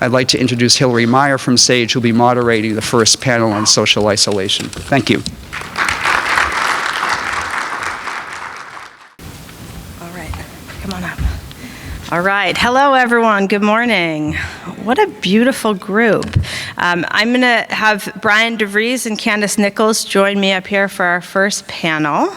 I'd like to introduce Hillary Meyer from SAGE, who'll be moderating the first panel on social isolation. Thank you. All right, come on up. All right, hello everyone, good morning. What a beautiful group. I'm gonna have Brian DeVries and Candace Nichols join me up here for our first panel.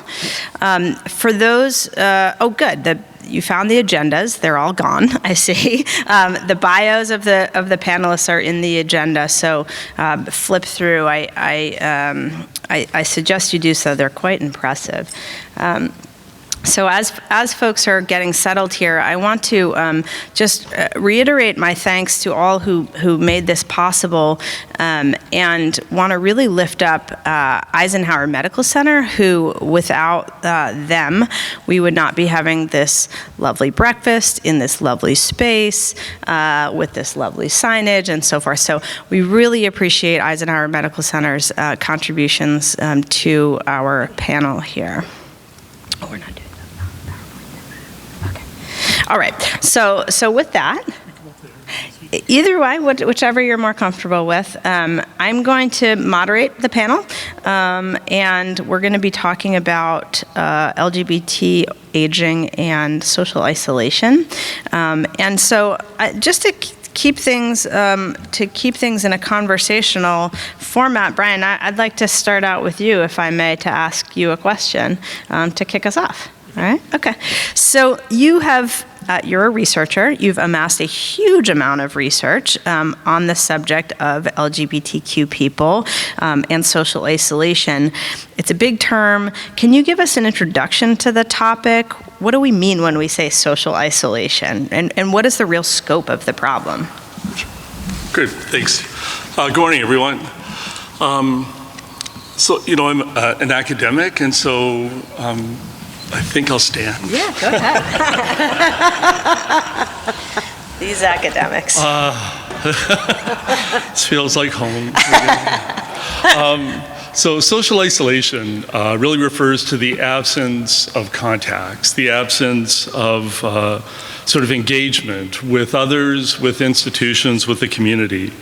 For those, oh good, you found the agendas, they're all gone, I see. The bios of the panelists are in the agenda, so flip through. I suggest you do so, they're quite impressive. So as folks are getting settled here, I want to just reiterate my thanks to all who made this possible, and want to really lift up Eisenhower Medical Center, who without them, we would not be having this lovely breakfast in this lovely space with this lovely signage and so forth. So we really appreciate Eisenhower Medical Center's contributions to our panel here. Oh, we're not doing that. All right, so with that, either way, whichever you're more comfortable with, I'm going to moderate the panel, and we're going to be talking about LGBT aging and social isolation. And so just to keep things in a conversational format, Brian, I'd like to start out with you, if I may, to ask you a question to kick us off. All right, okay. So you're a researcher. You've amassed a huge amount of research on the subject of LGBTQ people and social isolation. It's a big term. Can you give us an introduction to the topic? What do we mean when we say social isolation? And what is the real scope of the problem? Good, thanks. Good morning, everyone. So, I'm an academic, and so I think I'll stand. Yeah, go ahead. These academics. This feels like home. So social isolation really refers to the absence of contacts, the absence of sort of engagement with others, with institutions, with the community.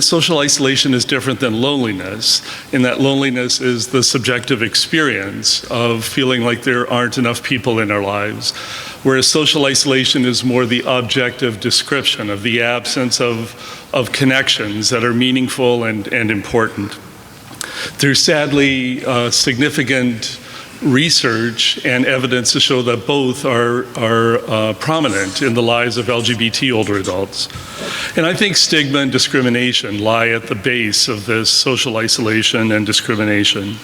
Social isolation is different than loneliness, in that loneliness is the subjective experience of feeling like there aren't enough people in our lives, whereas social isolation is more the objective description of the absence of connections that are meaningful and important. There's sadly significant research and evidence to show that both are prominent in the lives of LGBT older adults. And I think stigma and discrimination lie at the base of this social isolation and discrimination.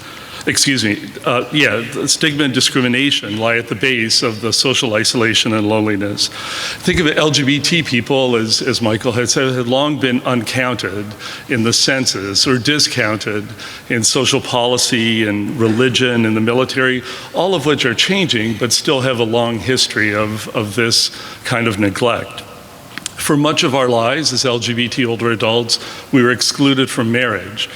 Stigma and discrimination lie at the base of the social isolation and loneliness. Think of it, LGBT people, as Michael had said, had long been uncounted in the census or discounted in social policy and religion and the military, all of which are changing, but still have a long history of this kind of neglect. For much of our lives as LGBT older adults, we were excluded from marriage.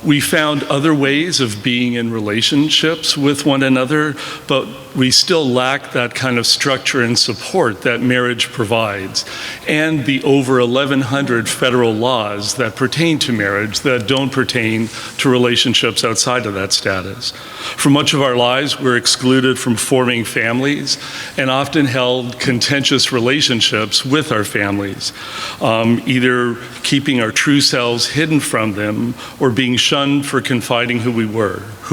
We found other ways of being in relationships with one another, but we still lack that kind of structure and support that marriage provides, and the over 1,100 federal laws that pertain to marriage that don't pertain to relationships outside of that status. For much of our lives, we're excluded from forming families and often held contentious relationships with our families, either keeping our true selves hidden from them or being shunned for confiding who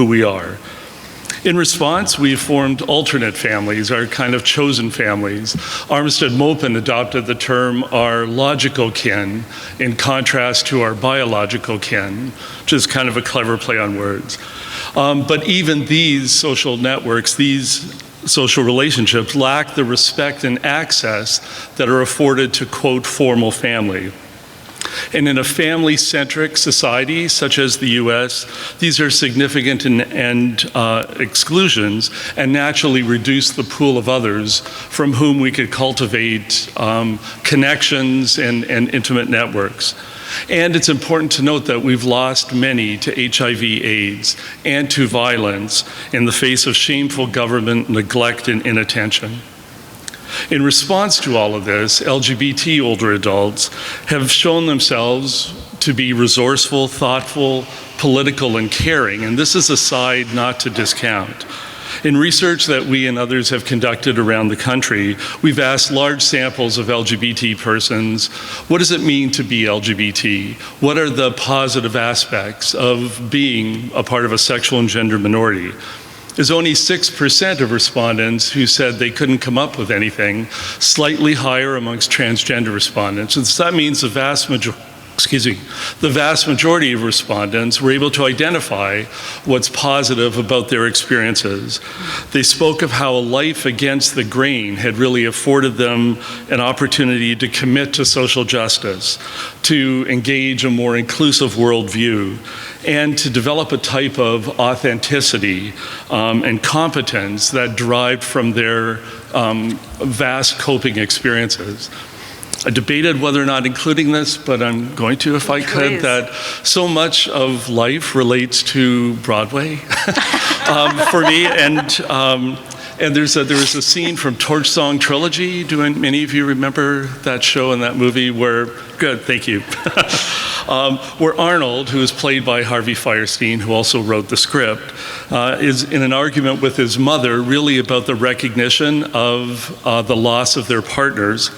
we are. In response, we formed alternate families, our kind of chosen families. Armistead Maupin adopted the term our logical kin in contrast to our biological kin, which is kind of a clever play on words. But even these social networks, these social relationships lack the respect and access that are afforded to, quote, formal family. And in a family-centric society such as the US, these are significant exclusions and naturally reduce the pool of others from whom we could cultivate connections and intimate networks. And it's important to note that we've lost many to HIV/AIDS and to violence in the face of shameful government neglect and inattention. In response to all of this, LGBT older adults have shown themselves to be resourceful, thoughtful, political, and caring, and this is a side not to discount. In research that we and others have conducted around the country, we've asked large samples of LGBT persons, what does it mean to be LGBT? What are the positive aspects of being a part of a sexual and gender minority? There's only 6% of respondents who said they couldn't come up with anything, slightly higher amongst transgender respondents. And so that means the vast majority of respondents were able to identify what's positive about their experiences. They spoke of how a life against the grain had really afforded them an opportunity to commit to social justice, to engage a more inclusive worldview, and to develop a type of authenticity and competence that derived from their vast coping experiences. I debated whether or not including this, but I'm going to if I could, Please. that so much of life relates to Broadway for me. And there was a scene from Torch Song Trilogy. Do many of you remember that show and that movie where, good, thank you, where Arnold, who is played by Harvey Fierstein, who also wrote the script, is in an argument with his mother really about the recognition of the loss of their partners.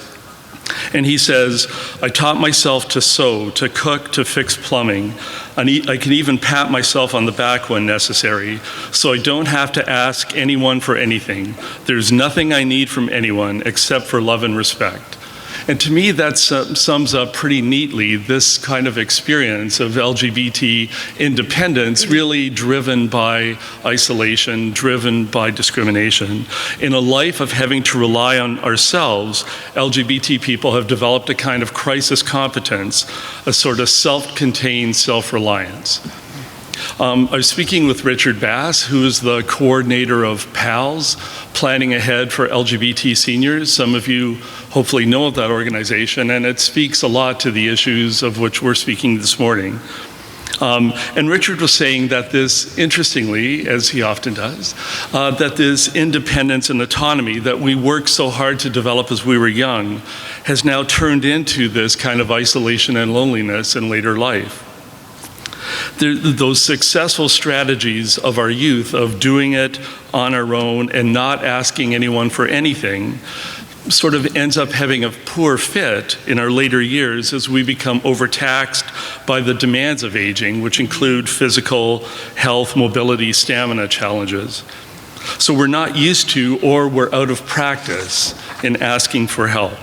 And he says, I taught myself to sew, to cook, to fix plumbing. I can even pat myself on the back when necessary, so I don't have to ask anyone for anything. There's nothing I need from anyone except for love and respect. And to me, that sums up pretty neatly this kind of experience of LGBT independence, really driven by isolation, driven by discrimination. In a life of having to rely on ourselves, LGBT people have developed a kind of crisis competence, a sort of self-contained self-reliance. I was speaking with Richard Bass, who is the coordinator of PALS, Planning Ahead for LGBT Seniors. Some of you hopefully know of that organization, and it speaks a lot to the issues of which we're speaking this morning. And Richard was saying that this, interestingly, as he often does, that this independence and autonomy that we worked so hard to develop as we were young has now turned into this kind of isolation and loneliness in later life. Those successful strategies of our youth of doing it on our own and not asking anyone for anything sort of ends up having a poor fit in our later years as we become overtaxed by the demands of aging, which include physical, health, mobility, stamina challenges. So we're not used to, or we're out of practice in asking for help.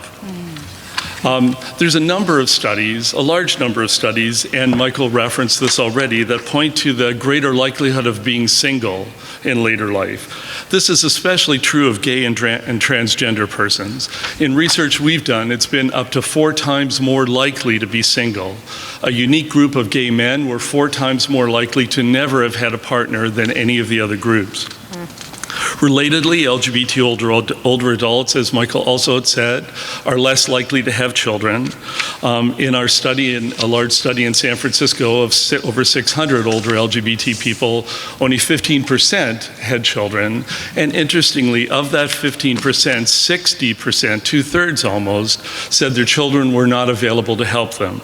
There's a number of studies, a large number of studies, and Michael referenced this already, that point to the greater likelihood of being single in later life. This is especially true of gay and transgender persons. In research we've done, it's been up to 4 times more likely to be single. A unique group of gay men were 4 times more likely to never have had a partner than any of the other groups. Relatedly, LGBT older adults, as Michael also had said, are less likely to have children. In our study, in a large study in San Francisco of over 600 older LGBT people, only 15% had children. And interestingly, of that 15%, 60%, 2/3 almost, said their children were not available to help them.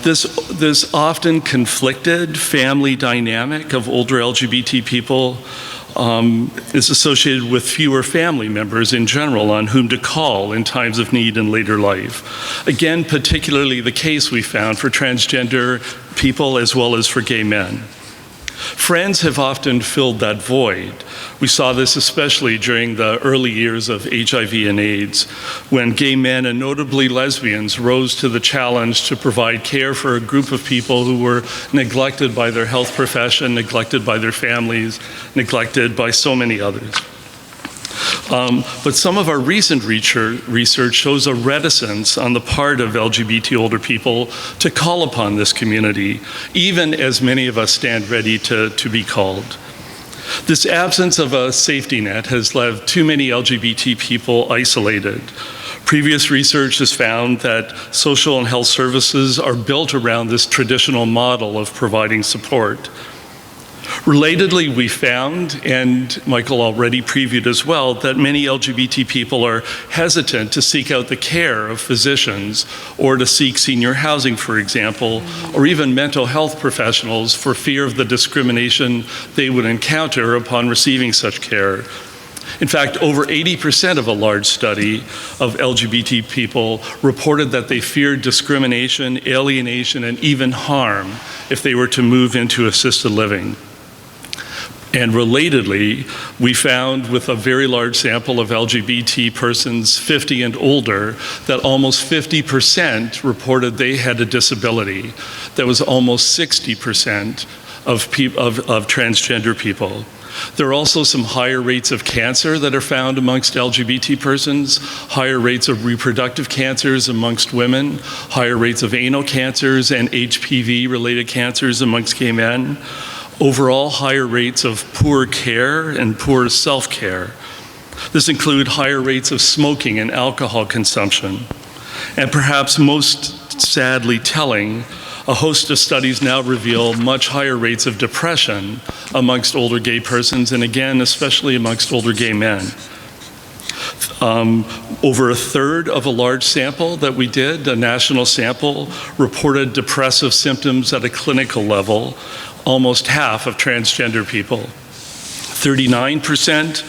This often conflicted family dynamic of older LGBT people is associated with fewer family members in general on whom to call in times of need in later life. Again, particularly the case we found for transgender people as well as for gay men. Friends have often filled that void. We saw this especially during the early years of HIV and AIDS, when gay men and notably lesbians rose to the challenge to provide care for a group of people who were neglected by their health profession, neglected by their families, neglected by so many others. But some of our recent research shows a reticence on the part of LGBT older people to call upon this community, even as many of us stand ready to be called. This absence of a safety net has left too many LGBT people isolated. Previous research has found that social and health services are built around this traditional model of providing support. Relatedly, we found, and Michael already previewed as well, that many LGBT people are hesitant to seek out the care of physicians or to seek senior housing, for example, or even mental health professionals for fear of the discrimination they would encounter upon receiving such care. In fact, over 80% of a large study of LGBT people reported that they feared discrimination, alienation, and even harm if they were to move into assisted living. And relatedly, we found with a very large sample of LGBT persons 50 and older that almost 50% reported they had a disability. That was almost 60% of transgender people. There are also some higher rates of cancer that are found amongst LGBT persons, higher rates of reproductive cancers amongst women, higher rates of anal cancers and HPV-related cancers amongst gay men. Overall, higher rates of poor care and poor self-care. This includes higher rates of smoking and alcohol consumption. And perhaps most sadly telling, a host of studies now reveal much higher rates of depression amongst older gay persons, and again, especially amongst older gay men. Over a third of a large sample that we did, a national sample, reported depressive symptoms at a clinical level. Almost half of transgender people. 39%,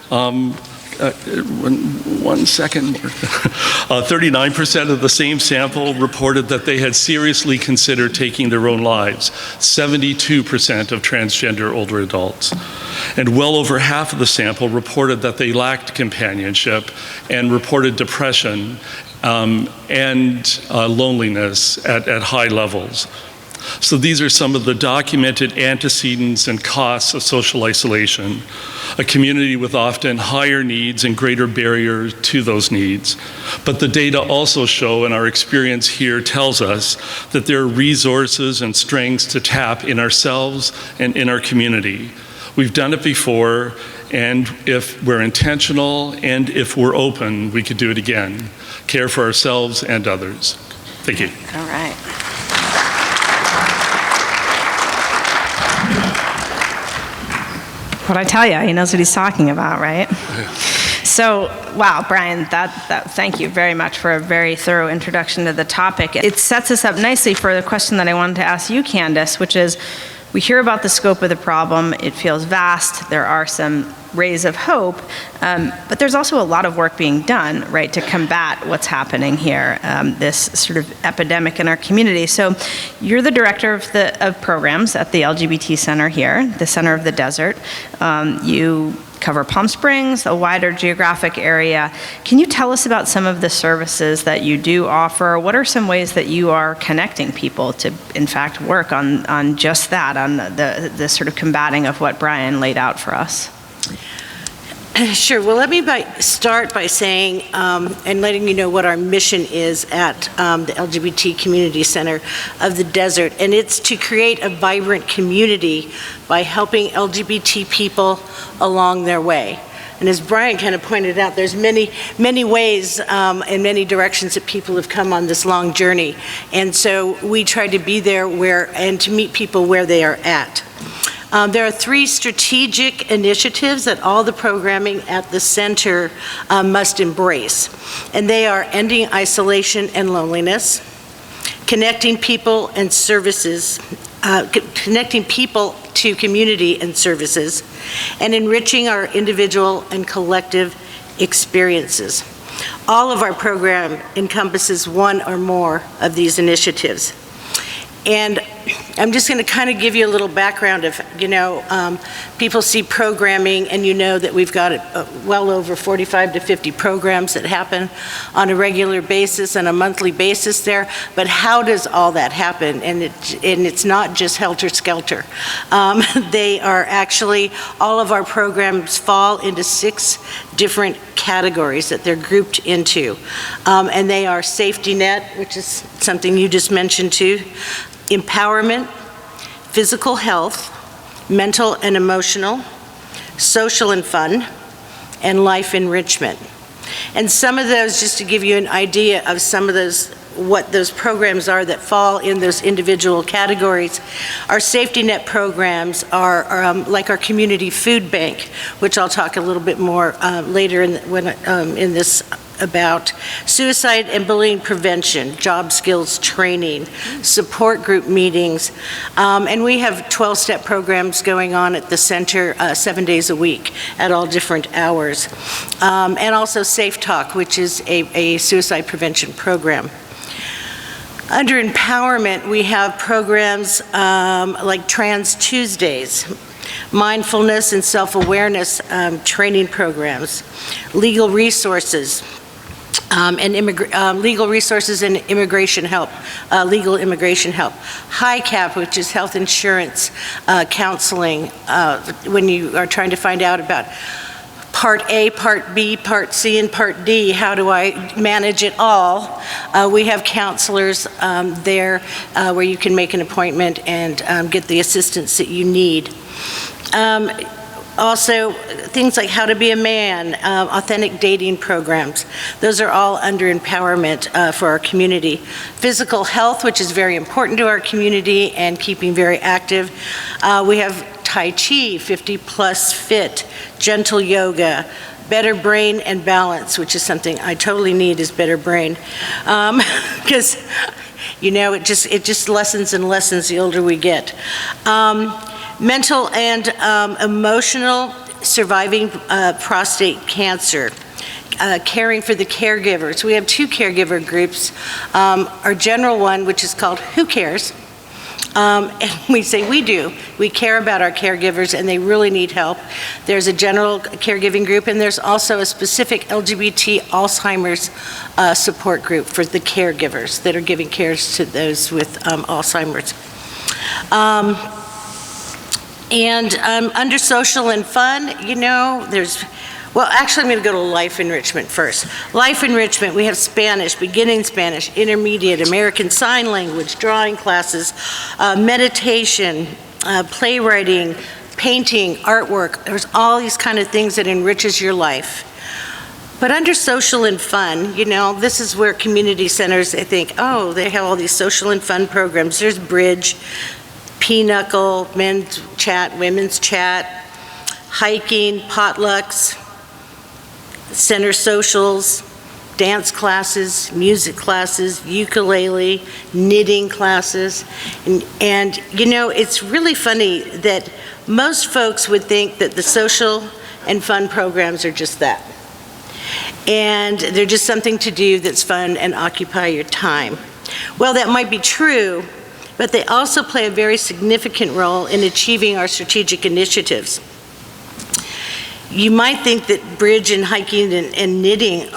39% of the same sample reported that they had seriously considered taking their own lives. 72% of transgender older adults. And well over half of the sample reported that they lacked companionship and reported depression and loneliness at high levels. So these are some of the documented antecedents and costs of social isolation, a community with often higher needs and greater barriers to those needs. But the data also show, and our experience here tells us, that there are resources and strengths to tap in ourselves and in our community. We've done it before, and if we're intentional and if we're open, we could do it again. Care for ourselves and others. Thank you. All right. What I tell you, he knows what he's talking about, right? So, wow, Brian, thank you very much for a very thorough introduction to the topic. It sets us up nicely for the question that I wanted to ask you, Candace, which is, we hear about the scope of the problem. It feels vast. There are some rays of hope, but there's also a lot of work being done, right, to combat what's happening here, this sort of epidemic in our community. So you're the director of programs at the LGBT Center here, the Center of the Desert. You cover Palm Springs, a wider geographic area. Can you tell us about some of the services that you do offer? What are some ways that you are connecting people to, in fact, work on just that, on the sort of combating of what Brian laid out for us? Sure. Well, let me start by saying and letting you know what our mission is at the LGBT Community Center of the Desert. And it's to create a vibrant community by helping LGBT people along their way. And as Brian kind of pointed out, there's many ways and many directions that people have come on this long journey. And so we try to be there and to meet people where they are at. There are 3 strategic initiatives that all the programming at the center must embrace. And they are ending isolation and loneliness, connecting people and services, connecting people to community and services, and enriching our individual and collective experiences. All of our program encompasses one or more of these initiatives. And I'm just going to kind of give you a little background of, people see programming and you know that we've got well over 45 to 50 programs that happen on a regular basis and a monthly basis there. But how does all that happen? And it's not just helter-skelter. They are actually, all of our programs fall into 6 different categories that they're grouped into. And they are safety net, which is something you just mentioned too, empowerment, physical health, mental and emotional, social and fun, and life enrichment. And some of those, just to give you an idea of some of those what those programs are that fall in those individual categories. Our safety net programs are like our community food bank, which I'll talk a little bit more later in this about suicide and bullying prevention, job skills training, support group meetings, and we have 12-step programs going on at the center 7 days a week at all different hours, and also Safe Talk, which is a suicide prevention program. Under empowerment, we have programs like Trans Tuesdays, mindfulness and self-awareness training programs, legal resources, legal resources and immigration help, legal immigration help. HICAP, which is health insurance counseling, when you are trying to find out about Part A, Part B, Part C, and Part D, how do I manage it all? We have counselors there where you can make an appointment and get the assistance that you need. Also, things like How to Be a Man, authentic dating programs. Those are all under empowerment for our community. Physical health, which is very important to our community and keeping very active. We have Tai Chi, 50 Plus Fit, gentle yoga, better brain and balance, which is something I totally need, is better brain. Because, you know, it just lessens and lessens the older we get. Mental and emotional, surviving prostate cancer, caring for the caregivers. We have 2 caregiver groups. Our general one, which is called Who Cares? And we say we do. We care about our caregivers and they really need help. There's a general caregiving group and there's also a specific LGBT Alzheimer's support group for the caregivers that are giving cares to those with Alzheimer's. And under social and fun, you know, well, actually, I'm going to go to life enrichment first. Life enrichment, we have Spanish, beginning Spanish, intermediate, American Sign Language, drawing classes, meditation, playwriting, painting, artwork. There's all these kind of things that enriches your life. But under social and fun, you know, this is where community centers, I think, oh, they have all these social and fun programs. There's Bridge, Pinochle, men's chat, women's chat, hiking, potlucks, center socials, dance classes, music classes, ukulele, knitting classes. And you know, it's really funny that most folks would think that the social and fun programs are just that. And they're just something to do that's fun and occupy your time. Well, that might be true, but they also play a very significant role in achieving our strategic initiatives. You might think that bridge and hiking and knitting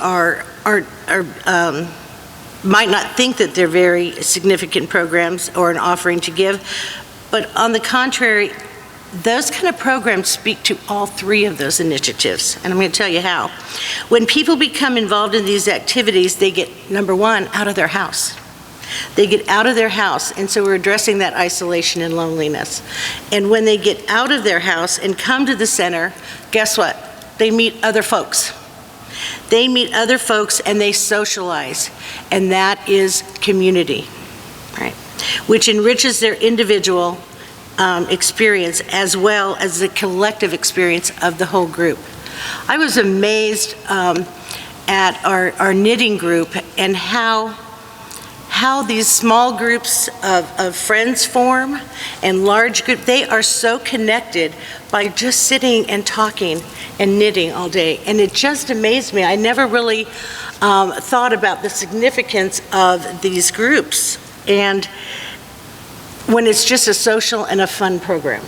might not think that they're very significant programs or an offering to give, but on the contrary, those kind of programs speak to all 3 of those initiatives, and I'm going to tell you how. When people become involved in these activities, they get, number 1, out of their house. They get out of their house, and so we're addressing that isolation and loneliness. And when they get out of their house and come to the center, guess what? They meet other folks. They meet other folks and they socialize, and that is community, right? Which enriches their individual experience as well as the collective experience of the whole group. I was amazed at our knitting group and how these small groups of friends form and large groups, they are so connected by just sitting and talking and knitting all day. And it just amazed me. I never really thought about the significance of these groups and when it's just a social and a fun program.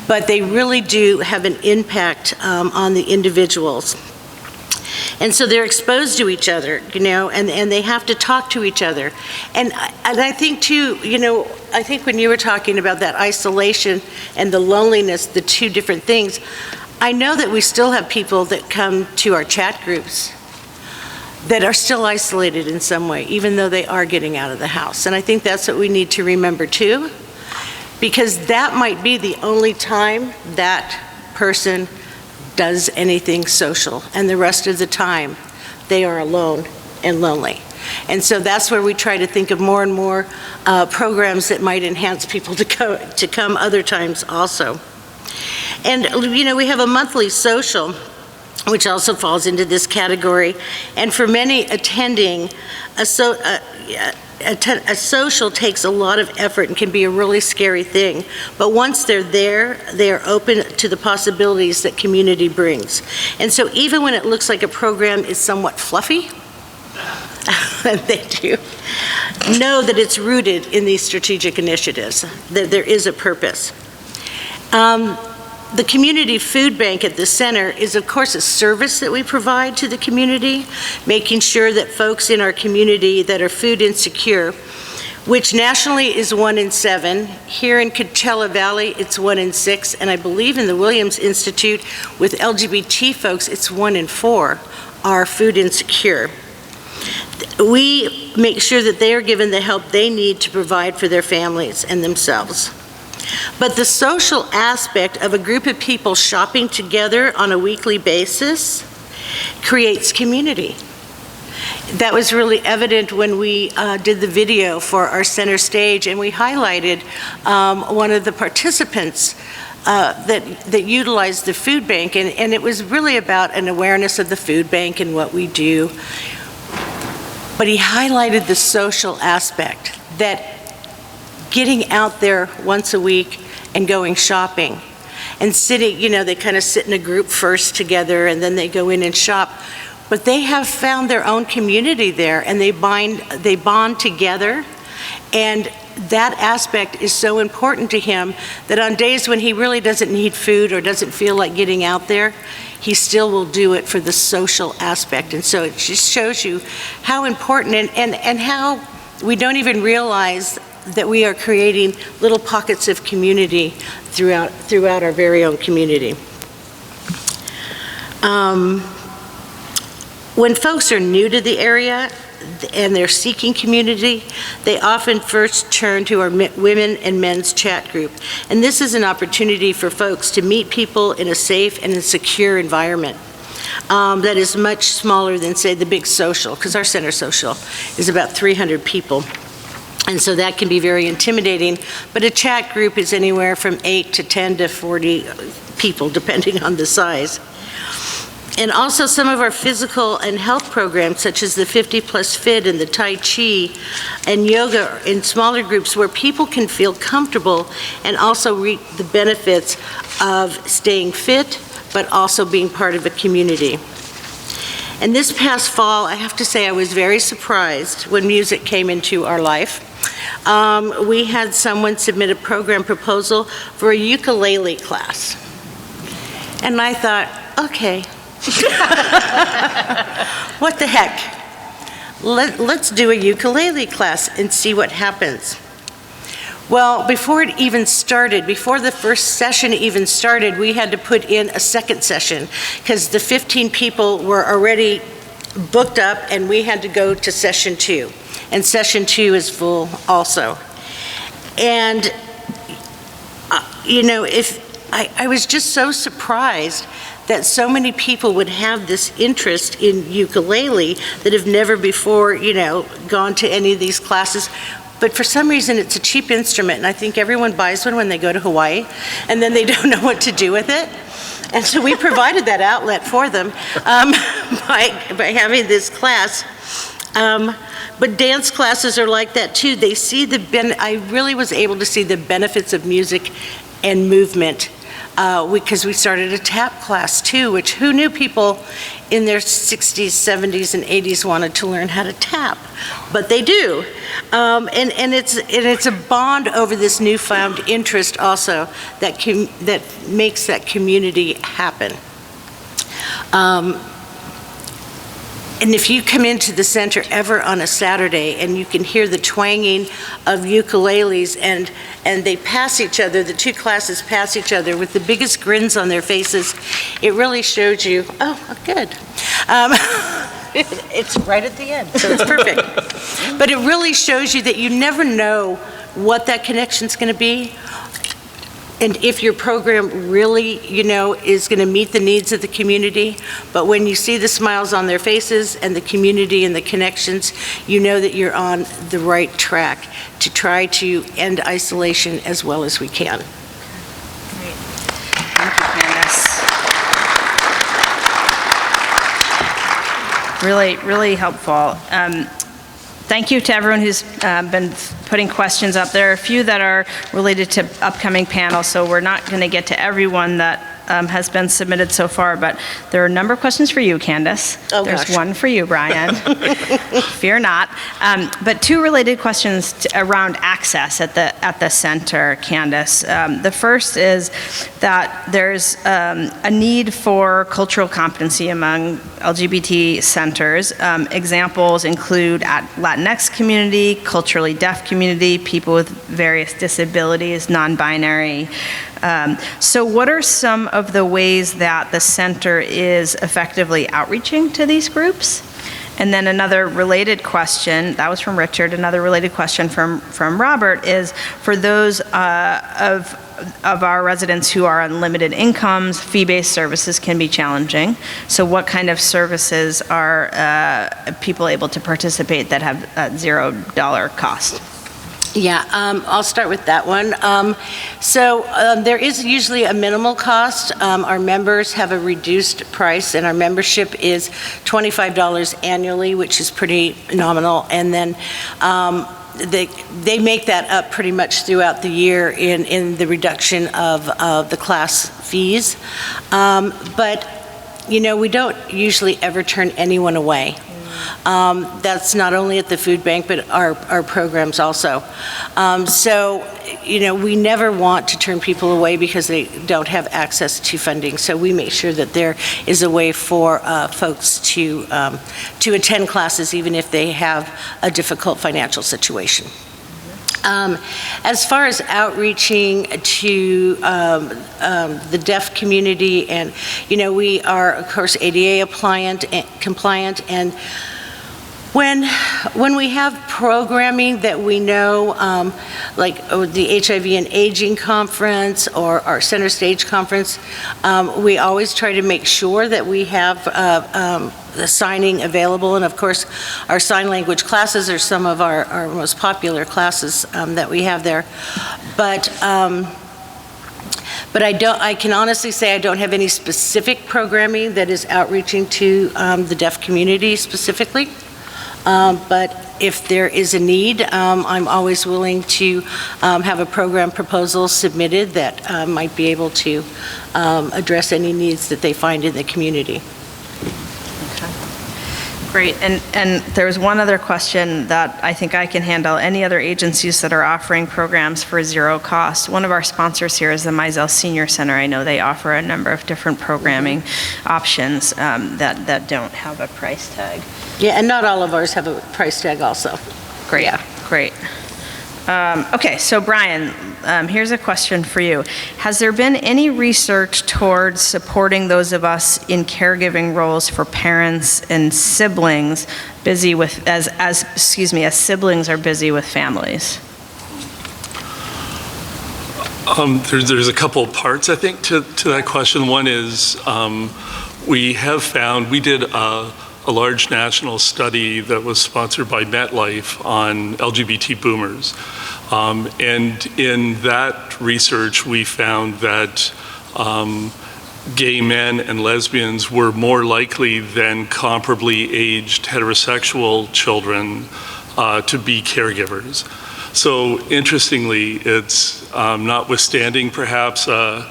But they really do have an impact on the individuals. And so they're exposed to each other, you know, and they have to talk to each other. And I think too, you know, I think when you were talking about that isolation and the loneliness, the 2 different things, I know that we still have people that come to our chat groups that are still isolated in some way, even though they are getting out of the house. And I think that's what we need to remember too, because that might be the only time that person does anything social, and the rest of the time they are alone and lonely. And so that's where we try to think of more and more programs that might enhance people to come other times also. And, you know, we have a monthly social, which also falls into this category. And for many attending, a social takes a lot of effort and can be a really scary thing. But once they're there, they are open to the possibilities that community brings. And so even when it looks like a program is somewhat fluffy, they do know that it's rooted in these strategic initiatives, that there is a purpose. The community food bank at the center is, of course, a service that we provide to the community, making sure that folks in our community that are food insecure, which nationally is 1 in 7, here in Coachella Valley, it's 1 in 6, and I believe in the Williams Institute with LGBT folks, it's 1 in 4 are food insecure. We make sure that they are given the help they need to provide for their families and themselves. But the social aspect of a group of people shopping together on a weekly basis creates community. That was really evident when we did the video for our center stage, and we highlighted one of the participants that utilized the food bank, and it was really about an awareness of the food bank and what we do. But he highlighted the social aspect, that getting out there once a week and going shopping and sitting, you know, they kind of sit in a group first together and then they go in and shop. But they have found their own community there, and they bond together. And that aspect is so important to him that on days when he really doesn't need food or doesn't feel like getting out there, he still will do it for the social aspect. And so it just shows you how important and how we don't even realize that we are creating little pockets of community throughout our very own community. When folks are new to the area and they're seeking community, they often first turn to our women and men's chat group. And this is an opportunity for folks to meet people in a safe and a secure environment that is much smaller than, say, the big social, because our center social is about 300 people. And so that can be very intimidating, but a chat group is anywhere from 8 to 10 to 40 people, depending on the size. And also some of our physical and health programs, such as the 50 Plus Fit and the Tai Chi and yoga in smaller groups where people can feel comfortable and also reap the benefits of staying fit, but also being part of a community. And this past fall, I have to say I was very surprised when music came into our life. We had someone submit a program proposal for a ukulele class. And I thought, okay, what the heck? Let's do a ukulele class and see what happens. Well, before it even started, before the first session even started, we had to put in a second session because the 15 people were already booked up and we had to go to session 2. And session 2 is full also. And, you know, I was just so surprised that so many people would have this interest in ukulele that have never before, you know, gone to any of these classes. But for some reason, it's a cheap instrument, and I think everyone buys one when they go to Hawaii, and then they don't know what to do with it. And so we provided that outlet for them by having this class. But dance classes are like that too. They see I really was able to see the benefits of music and movement because we started a tap class too, which who knew people in their 60s, 70s, and 80s wanted to learn how to tap, but they do. And it's a bond over this newfound interest also that makes that community happen. And if you come into the center ever on a Saturday and you can hear the twanging of ukuleles and they pass each other, the two classes pass each other with the biggest grins on their faces, it really shows you, oh, good. It's right at the end, so it's perfect. But it really shows you that you never know what that connection's going to be And if your program really, is going to meet the needs of the community, but when you see the smiles on their faces and the community and the connections, you know that you're on the right track to try to end isolation as well as we can. Thank you, Candace. Really, really helpful. Thank you to everyone who's been putting questions up. There are a few that are related to upcoming panels, so we're not going to get to everyone that has been submitted so far, but there are a number of questions for you, Candace. Oh, There's gosh. one for you, Brian. Fear not. But two related questions around access at the center, Candace. The first is that there's a need for cultural competency among LGBT centers. Examples include at Latinx community, culturally deaf community, people with various disabilities, non-binary. So what are some of the ways that the center is effectively outreaching to these groups? And then another related question, that was from Richard, another related question from Robert is, for those of our residents who are on limited incomes, fee-based services can be challenging. So what kind of services are people able to participate that have $0 cost? Yeah, I'll start with that one. There is usually a minimal cost. Our members have a reduced price, and our membership is $25 annually, which is pretty nominal. And then they make that up pretty much throughout the year in the reduction of the class fees. But, we don't usually ever turn anyone away. That's not only at the food bank, but our programs also. We never want to turn people away because they don't have access to funding. So we make sure that there is a way for folks to attend classes even if they have a difficult financial situation. As far as outreaching to the deaf community, and we are of course ADA compliant, and when we have programming that we know, like the HIV and Aging Conference or our Center Stage Conference, we always try to make sure that we have the signing available. And of course, our sign language classes are some of our most popular classes that we have there. But I can honestly say I don't have any specific programming that is outreaching to the deaf community specifically. But if there is a need, I'm always willing to have a program proposal submitted that might be able to address any needs that they find in the community. Okay. Great. And there was one other question that I think I can handle. Any other agencies that are offering programs for $0 cost? One of our sponsors here is the Mizell Senior Center. I know they offer a number of different programming options that don't have a price tag. Yeah, and not all of ours have a price tag also. Great, Yeah. great. Okay, so Brian, here's a question for you. Has there been any research towards supporting those of us in caregiving roles for parents and siblings busy with, as siblings are busy with families? There's a couple parts, I think, to that question. One is we did a large national study that was sponsored by MetLife on LGBT boomers. And in that research, we found that gay men and lesbians were more likely than comparably aged heterosexual children to be caregivers. So interestingly, it's notwithstanding perhaps a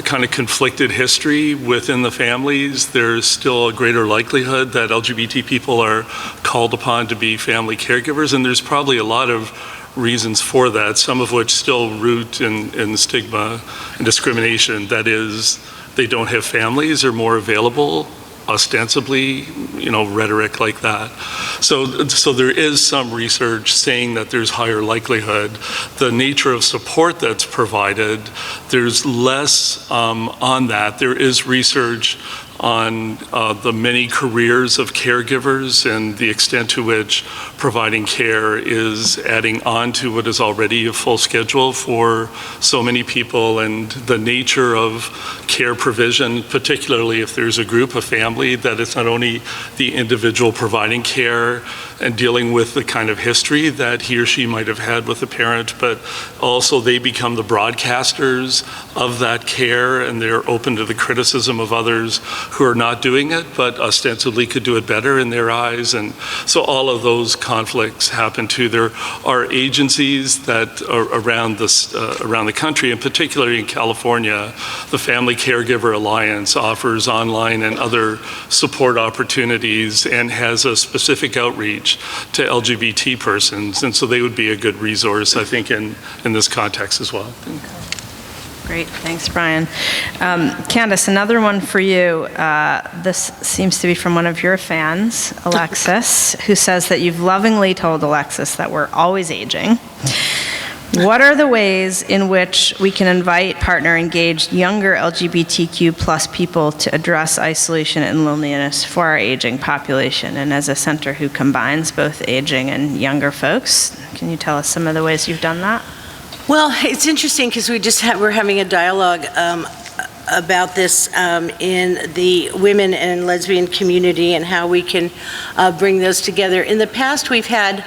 kind of conflicted history within the families, there's still a greater likelihood that LGBT people are called upon to be family caregivers, and there's probably a lot of reasons for that, some of which still root in stigma and discrimination. That is, they don't have families or more available, ostensibly, rhetoric like that. So there is some research saying that there's higher likelihood. The nature of support that's provided, there's less on that. There is research on the many careers of caregivers and the extent to which providing care is adding on to what is already a full schedule for so many people, and the nature of care provision, particularly if there's a group, a family, that it's not only the individual providing care and dealing with the kind of history that he or she might have had with a parent, but also they become the broadcasters of that care, and they're open to the criticism of others who are not doing it, but ostensibly could do it better in their eyes. And so all of those conflicts happen too. There are agencies that are around the country, and particularly in California, the Family Caregiver Alliance offers online and other support opportunities and has a specific outreach to LGBT persons, and so they would be a good resource, I think, in this context as well. Great, thanks, Brian. Candace, another one for you. This seems to be from one of your fans, Alexis, who says that you've lovingly told Alexis that we're always aging. What are the ways in which we can invite, partner, engage younger LGBTQ plus people to address isolation and loneliness for our aging population? And as a center who combines both aging and younger folks, can you tell us some of the ways you've done that? Well, it's interesting because we're having a dialogue about this in the women and lesbian community and how we can bring those together. In the past, we've had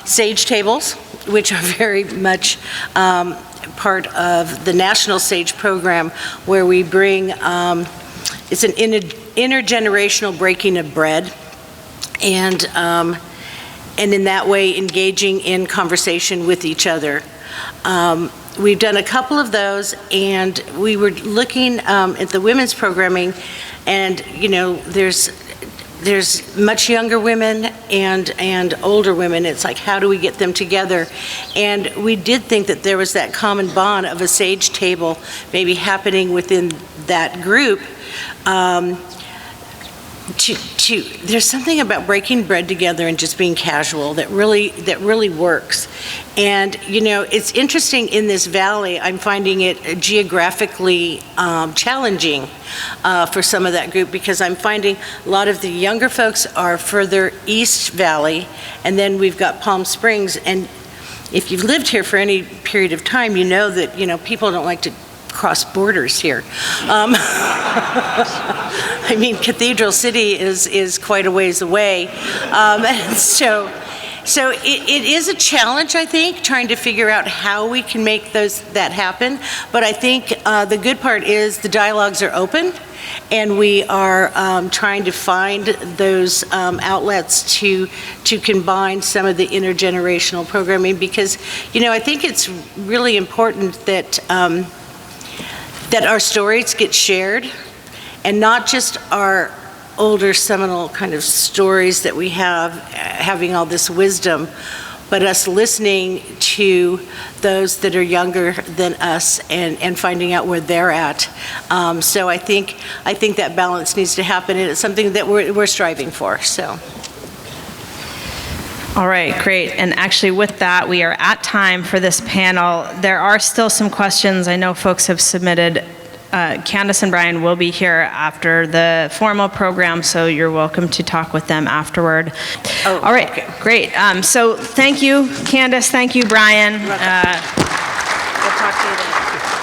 SAGE tables, which are very much part of the National SAGE program, where we bring, it's an intergenerational breaking of bread, and in that way engaging in conversation with each other. We've done a couple of those, and we were looking at the women's programming, and there's much younger women and older women. It's like, how do we get them together? And we did think that there was that common bond of a SAGE table maybe happening within that group. There's something about breaking bread together and just being casual that really works. And it's interesting, in this valley, I'm finding it geographically challenging for some of that group, because I'm finding a lot of the younger folks are further east valley, and then we've got Palm Springs. And if you've lived here for any period of time, you know that people don't like to cross borders here. I mean, Cathedral City is quite a ways away. And so it is a challenge, I think, trying to figure out how we can make that happen. But I think the good part is the dialogues are open, and we are trying to find those outlets to combine some of the intergenerational programming, because I think it's really important that our stories get shared, and not just our older seminal kind of stories that we have, having all this wisdom, but us listening to those that are younger than us and finding out where they're at. So I think that balance needs to happen, and it's something that we're striving for. So. All right, great. And actually, with that, we are at time for this panel. There are still some questions I know folks have submitted. Candace and Brian will be here after the formal program, so you're welcome to talk with them afterward. Oh, all right, okay. Great. So thank you, Candace. Thank you, Brian. We'll talk to you later.